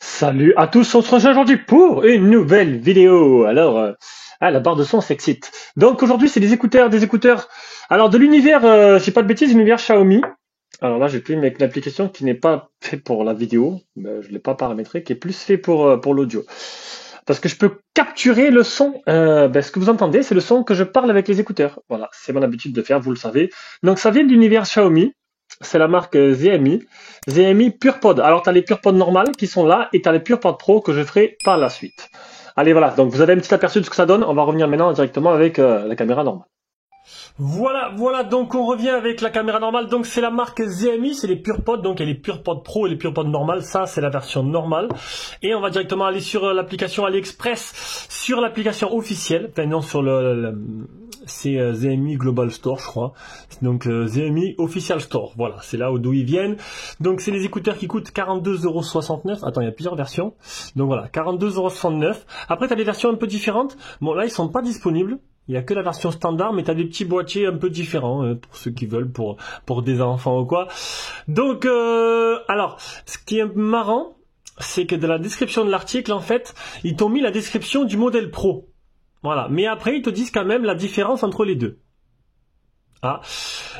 Salut à tous, on se rejoint aujourd'hui pour une nouvelle vidéo. La barre de son s'excite. Donc aujourd'hui, c'est des écouteurs. Alors de l'univers, j'ai pas de bêtises, l'univers Xiaomi. Alors là, j'ai pris une application qui n'est pas fait pour la vidéo, je l'ai pas paramétré, qui est plus fait pour l'audio. Parce que je peux capturer le son. Ce que vous entendez, c'est le son que je parle avec les écouteurs. Voilà, c'est mon habitude de faire, vous le savez. Donc ça vient de l'univers Xiaomi. C'est la marque ZMI. ZMI PurePod. Alors, tu as les PurePod normales qui sont là et tu as les PurePod Pro que je ferai par la suite. Allez, voilà. Donc, vous avez un petit aperçu de ce que ça donne. On va revenir maintenant directement avec la caméra normale. Voilà, donc on revient avec la caméra normale. Donc c'est la marque ZMI, c'est les PurePod, donc il y a les PurePod Pro et les PurePod normales, ça c'est la version normale. Et on va directement aller sur l'application AliExpress, sur l'application officielle, enfin non sur c'est ZMI Global Store je crois. Donc ZMI Official Store, voilà, c'est là d'où ils viennent. Donc c'est les écouteurs qui coûtent 42,69 €. Attends, il y a plusieurs versions. Donc voilà, 42,69 €. Après tu as des versions un peu différentes. Bon là ils sont pas disponibles. Il n'y a que la version standard, mais tu as des petits boîtiers un peu différents pour ceux qui veulent, pour des enfants ou quoi. Donc, alors, ce qui est marrant, c'est que dans la description de l'article, en fait, ils t'ont mis la description du modèle Pro. Voilà. Mais après, ils te disent quand même la différence entre les deux. Ah.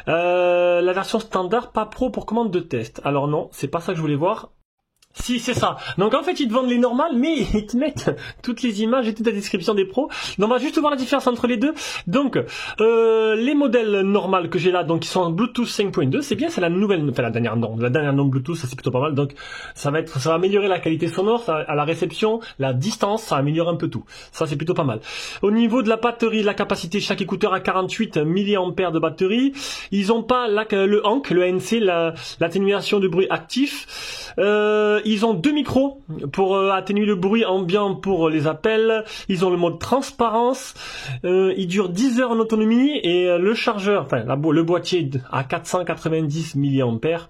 La version standard, pas Pro pour commande de test. Alors non, c'est pas ça que je voulais voir. Si, c'est ça. Donc en fait, ils te vendent les normales, mais ils te mettent toutes les images et toute la description des pros. Donc on va juste voir la différence entre les deux. Donc, les modèles normales que j'ai là, donc qui sont en Bluetooth 5.2, c'est bien, c'est la nouvelle, enfin la dernière norme. La dernière norme Bluetooth, ça c'est plutôt pas mal. Donc ça va améliorer la qualité sonore, à la réception, la distance, ça améliore un peu tout. Ça c'est plutôt pas mal. Au niveau de la batterie, la capacité, chaque écouteur a 48 mAh de batterie. Ils ont pas le ANC, le ANC, l'atténuation de bruit actif. Ils ont deux micros pour atténuer le bruit ambiant pour les appels. Ils ont le mode transparence. Il dure 10 heures en autonomie et le chargeur, enfin le boîtier à 490 mAh.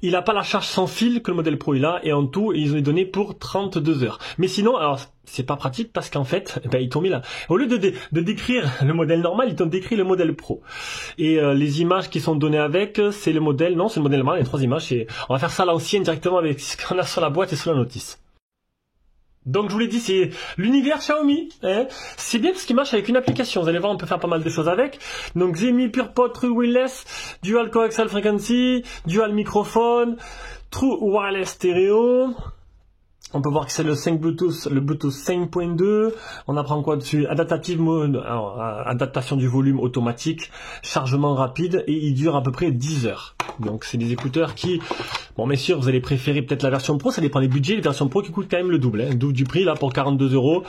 Il n'a pas la charge sans fil que le modèle Pro il a, et en tout, ils ont donné pour 32 heures. Mais sinon, alors, c'est pas pratique parce qu'en fait, ils t'ont mis là. Au lieu de décrire le modèle normal, ils t'ont décrit le modèle Pro. Et les images qui sont données avec, c'est le modèle, non, c'est le modèle normal, il y a 3 images. On va faire ça à l'ancienne directement avec ce qu'on a sur la boîte et sur la notice. Donc je vous l'ai dit, c'est l'univers Xiaomi. Hein. C'est bien parce qu'il marche avec une application. Vous allez voir, on peut faire pas mal de choses avec. Donc ZMI PurePod True Wireless, Dual Coaxial Frequency, Dual Microphone, True Wireless Stereo. On peut voir que c'est le Bluetooth 5.2. On apprend quoi dessus? Adaptative mode, alors, adaptation du volume automatique, chargement rapide, et il dure à peu près 10 heures. Donc c'est des écouteurs qui, bon bien sûr, vous allez préférer peut-être la version Pro, ça dépend des budgets, les versions Pro qui coûtent quand même le double, double du prix là pour 42 €.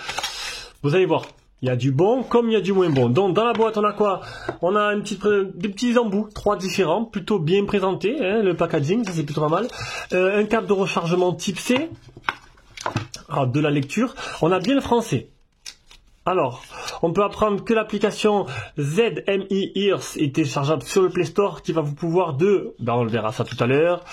Vous allez voir. Il y a du bon comme il y a du moins bon. Donc dans la boîte on a quoi? On a des petits embouts, 3 différents, plutôt bien présentés, le packaging, ça c'est plutôt pas mal. Un câble de rechargement type C. Alors, de la lecture, on a bien le français. Alors, on peut apprendre que l'application ZMI Ears est téléchargeable sur le Play Store qui va vous pouvoir on le verra ça tout à l'heure.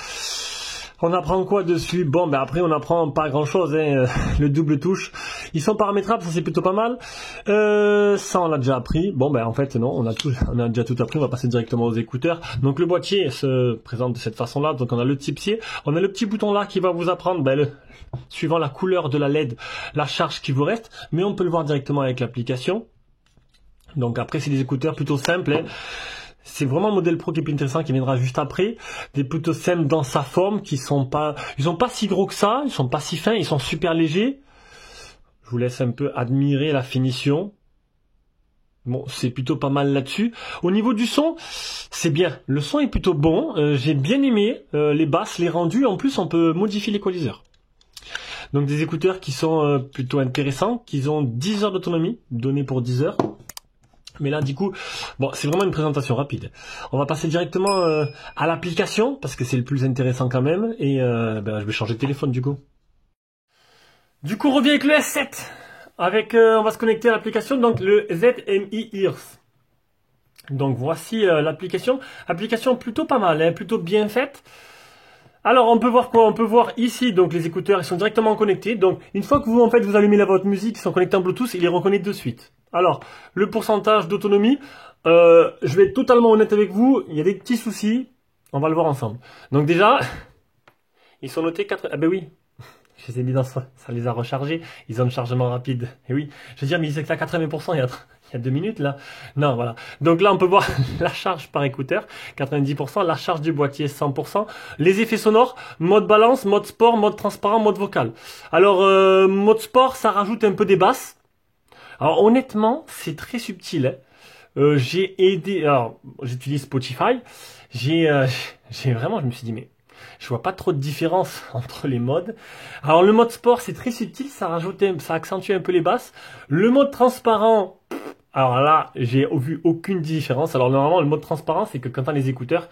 On apprend quoi dessus? Bon, après on apprend pas grand chose, le double touche. Ils sont paramétrables, ça c'est plutôt pas mal. Ça on l'a déjà appris. Bon, en fait non, on a déjà tout appris. On va passer directement aux écouteurs. Donc le boîtier se présente de cette façon-là. Donc on a le type C, on a le petit bouton là qui va vous apprendre, suivant la couleur de la LED, la charge qui vous reste. Mais on peut le voir directement avec l'application. Donc après c'est des écouteurs plutôt simples. C'est vraiment le modèle Pro qui est plus intéressant qui viendra juste après. Des plutôt simples dans sa forme, ils sont pas si gros que ça, ils sont pas si fins, ils sont super légers. Je vous laisse un peu admirer la finition. Bon, c'est plutôt pas mal là-dessus. Au niveau du son, c'est bien. Le son est plutôt bon. J'ai bien aimé les basses, les rendus. En plus, on peut modifier l'équaliseur. Donc des écouteurs qui sont plutôt intéressants, qui ont 10 heures d'autonomie, données pour 10 heures. Mais là, du coup, bon, c'est vraiment une présentation rapide. On va passer directement à l'application, parce que c'est le plus intéressant quand même. Et je vais changer de téléphone, du coup. Du coup, on revient avec le S7. On va se connecter à l'application, donc le ZMI Ears. Donc voici l'application. Application plutôt pas mal, plutôt bien faite. Alors, on peut voir quoi? On peut voir ici, donc les écouteurs, ils sont directement connectés. Donc, une fois que vous, en fait, vous allumez votre musique, ils sont connectés en Bluetooth, il les reconnaît de suite. Alors, le pourcentage d'autonomie, je vais être totalement honnête avec vous, il y a des petits soucis, on va le voir ensemble. Donc déjà, ils sont notés 4... Ah ben oui, je les ai mis dans ça, ça les a rechargés, ils ont un chargement rapide. Et oui, je veux dire, mais ils étaient à 80% il y a 2 minutes là. Non, voilà. Donc là, on peut voir la charge par écouteur, 90%, la charge du boîtier, 100%. Les effets sonores, mode balance, mode sport, mode transparent, mode vocal. Alors, mode sport, ça rajoute un peu des basses. Alors honnêtement, c'est très subtil. Hein. Alors j'utilise Spotify. Vraiment, je me suis dit, mais je vois pas trop de différence entre les modes. Alors le mode sport, c'est très subtil, ça accentue un peu les basses. Le mode transparent, alors là, j'ai vu aucune différence. Alors normalement, le mode transparent, c'est que quand tu as les écouteurs,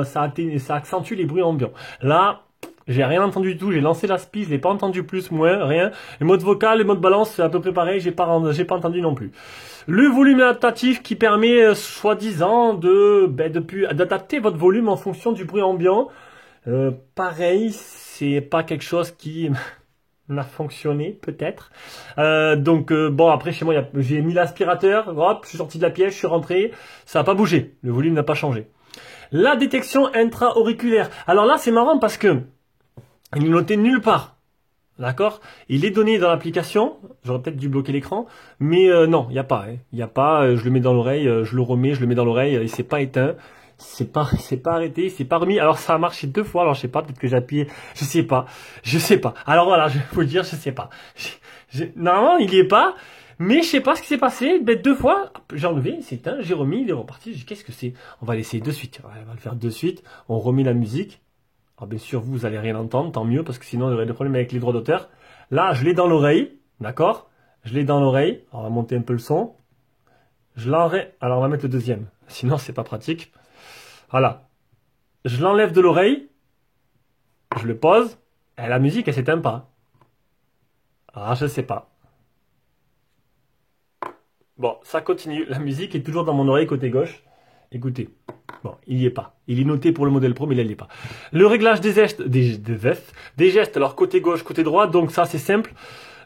ça accentue les bruits ambiants. Là, j'ai rien entendu du tout, j'ai lancé la SPI, je l'ai pas entendu plus, moins, rien. Le mode vocal, le mode balance, c'est à peu près pareil, j'ai pas entendu non plus. Le volume adaptatif qui permet, soi-disant, d'adapter votre volume en fonction du bruit ambiant. Pareil, c'est pas quelque chose qui n'a fonctionné, peut-être. Bon, après, chez moi, j'ai mis l'aspirateur, hop, je suis sorti de la pièce, je suis rentré, ça n'a pas bougé, le volume n'a pas changé. La détection intra-auriculaire. Alors là, c'est marrant parce que il n'est noté nulle part. D'accord? Il est donné dans l'application. J'aurais peut-être dû bloquer l'écran. Mais non, il n'y a pas. Hein. Il n'y a pas. Je le mets dans l'oreille, je le remets, je le mets dans l'oreille. Il s'est pas éteint. C'est pas arrêté, c'est pas remis. Alors ça a marché 2 fois. Alors je sais pas, peut-être que j'ai appuyé. Je sais pas. Alors voilà, je vais vous le dire, je sais pas. Normalement, il y est pas. Mais je sais pas ce qui s'est passé. 2 fois, j'ai enlevé, c'est éteint, j'ai remis, il est reparti. J'ai dit, qu'est-ce que c'est? On va l'essayer de suite. On va le faire de suite. On remet la musique. Alors bien sûr, vous allez rien entendre, tant mieux, parce que sinon, il y aurait des problèmes avec les droits d'auteur. Là, je l'ai dans l'oreille, d'accord? Je l'ai dans l'oreille. On va monter un peu le son. Je l'enlève. Alors, on va mettre le deuxième. Sinon, c'est pas pratique. Voilà. Je l'enlève de l'oreille. Je le pose. Et la musique, elle s'éteint pas. Ah, je sais pas. Bon, ça continue. La musique est toujours dans mon oreille côté gauche. Écoutez. Bon, il n'y est pas. Il est noté pour le modèle Pro, mais là, il n'y est pas. Le réglage des gestes, alors côté gauche, côté droit. Donc ça, c'est simple.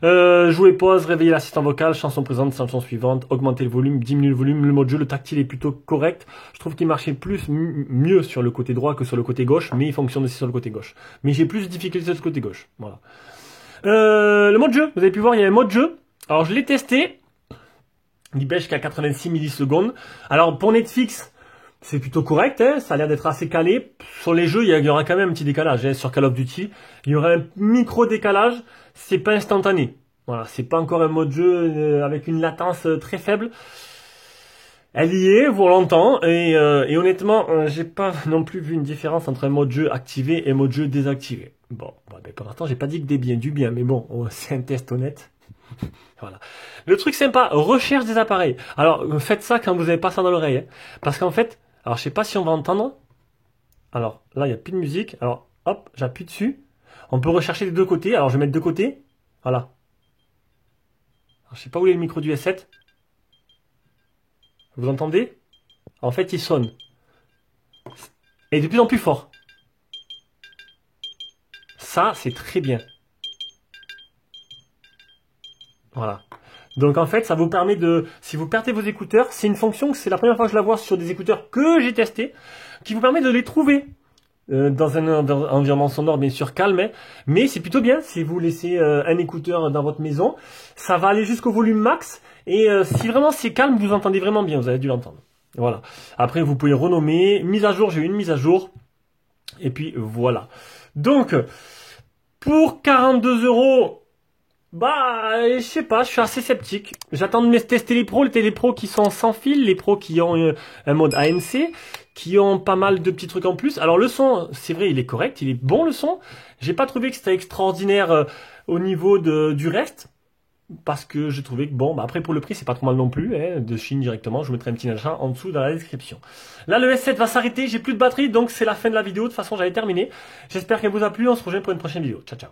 Jouer pause, réveiller l'assistant vocal, chanson présente, chanson suivante, augmenter le volume, diminuer le volume, le mode jeu, le tactile est plutôt correct. Je trouve qu'il marchait mieux sur le côté droit que sur le côté gauche, mais il fonctionne aussi sur le côté gauche. Mais j'ai plus de difficultés sur le côté gauche. Voilà. Le mode jeu, vous avez pu voir, il y a un mode jeu. Alors je l'ai testé. Il baisse jusqu'à 86 millisecondes. Alors pour Netflix, c'est plutôt correct, hein, ça a l'air d'être assez calé. Sur les jeux, il y aura quand même un petit décalage. Hein, sur Call of Duty, il y aura un micro-décalage. C'est pas instantané. Voilà, c'est pas encore un mode jeu avec une latence très faible. Elle y est, vous l'entendez. Et honnêtement, j'ai pas non plus vu une différence entre un mode jeu activé et un mode jeu désactivé. Bon, pour l'instant, j'ai pas dit que du bien, mais bon, c'est un test honnête. Voilà. Le truc sympa, recherche des appareils. Alors, faites ça quand vous n'avez pas ça dans l'oreille. Hein. Parce qu'en fait, alors je sais pas si on va entendre. Alors, là, il n'y a plus de musique. Alors, hop, j'appuie dessus. On peut rechercher des deux côtés. Alors, je vais mettre de côté. Voilà. Alors, je sais pas où est le micro du S7. Vous entendez? En fait, il sonne. Et de plus en plus fort. Ça, c'est très bien. Voilà. Donc en fait, ça vous permet si vous perdez vos écouteurs, c'est une fonction, c'est la première fois que je la vois sur des écouteurs que j'ai testés, qui vous permet de les trouver dans un environnement sonore bien sûr calme, hein, mais c'est plutôt bien si vous laissez un écouteur dans votre maison, ça va aller jusqu'au volume max, et si vraiment c'est calme, vous entendez vraiment bien, vous avez dû l'entendre. Voilà. Après, vous pouvez renommer, mise à jour, j'ai eu une mise à jour, et puis voilà. Donc, pour 42 €, je sais pas, je suis assez sceptique. J'attends de tester les pros qui sont sans fil, les pros qui ont un mode ANC, qui ont pas mal de petits trucs en plus. Alors le son, c'est vrai, il est correct, il est bon le son. J'ai pas trouvé que c'était extraordinaire au niveau du reste, parce que j'ai trouvé que bon, après pour le prix c'est pas trop mal non plus, hein, de Chine directement. Je vous mettrai un petit lien en dessous dans la description. Là le S7 va s'arrêter, j'ai plus de batterie, donc c'est la fin de la vidéo. De toute façon j'avais terminé. J'espère qu'elle vous a plu, on se rejoint pour une prochaine vidéo. Ciao ciao.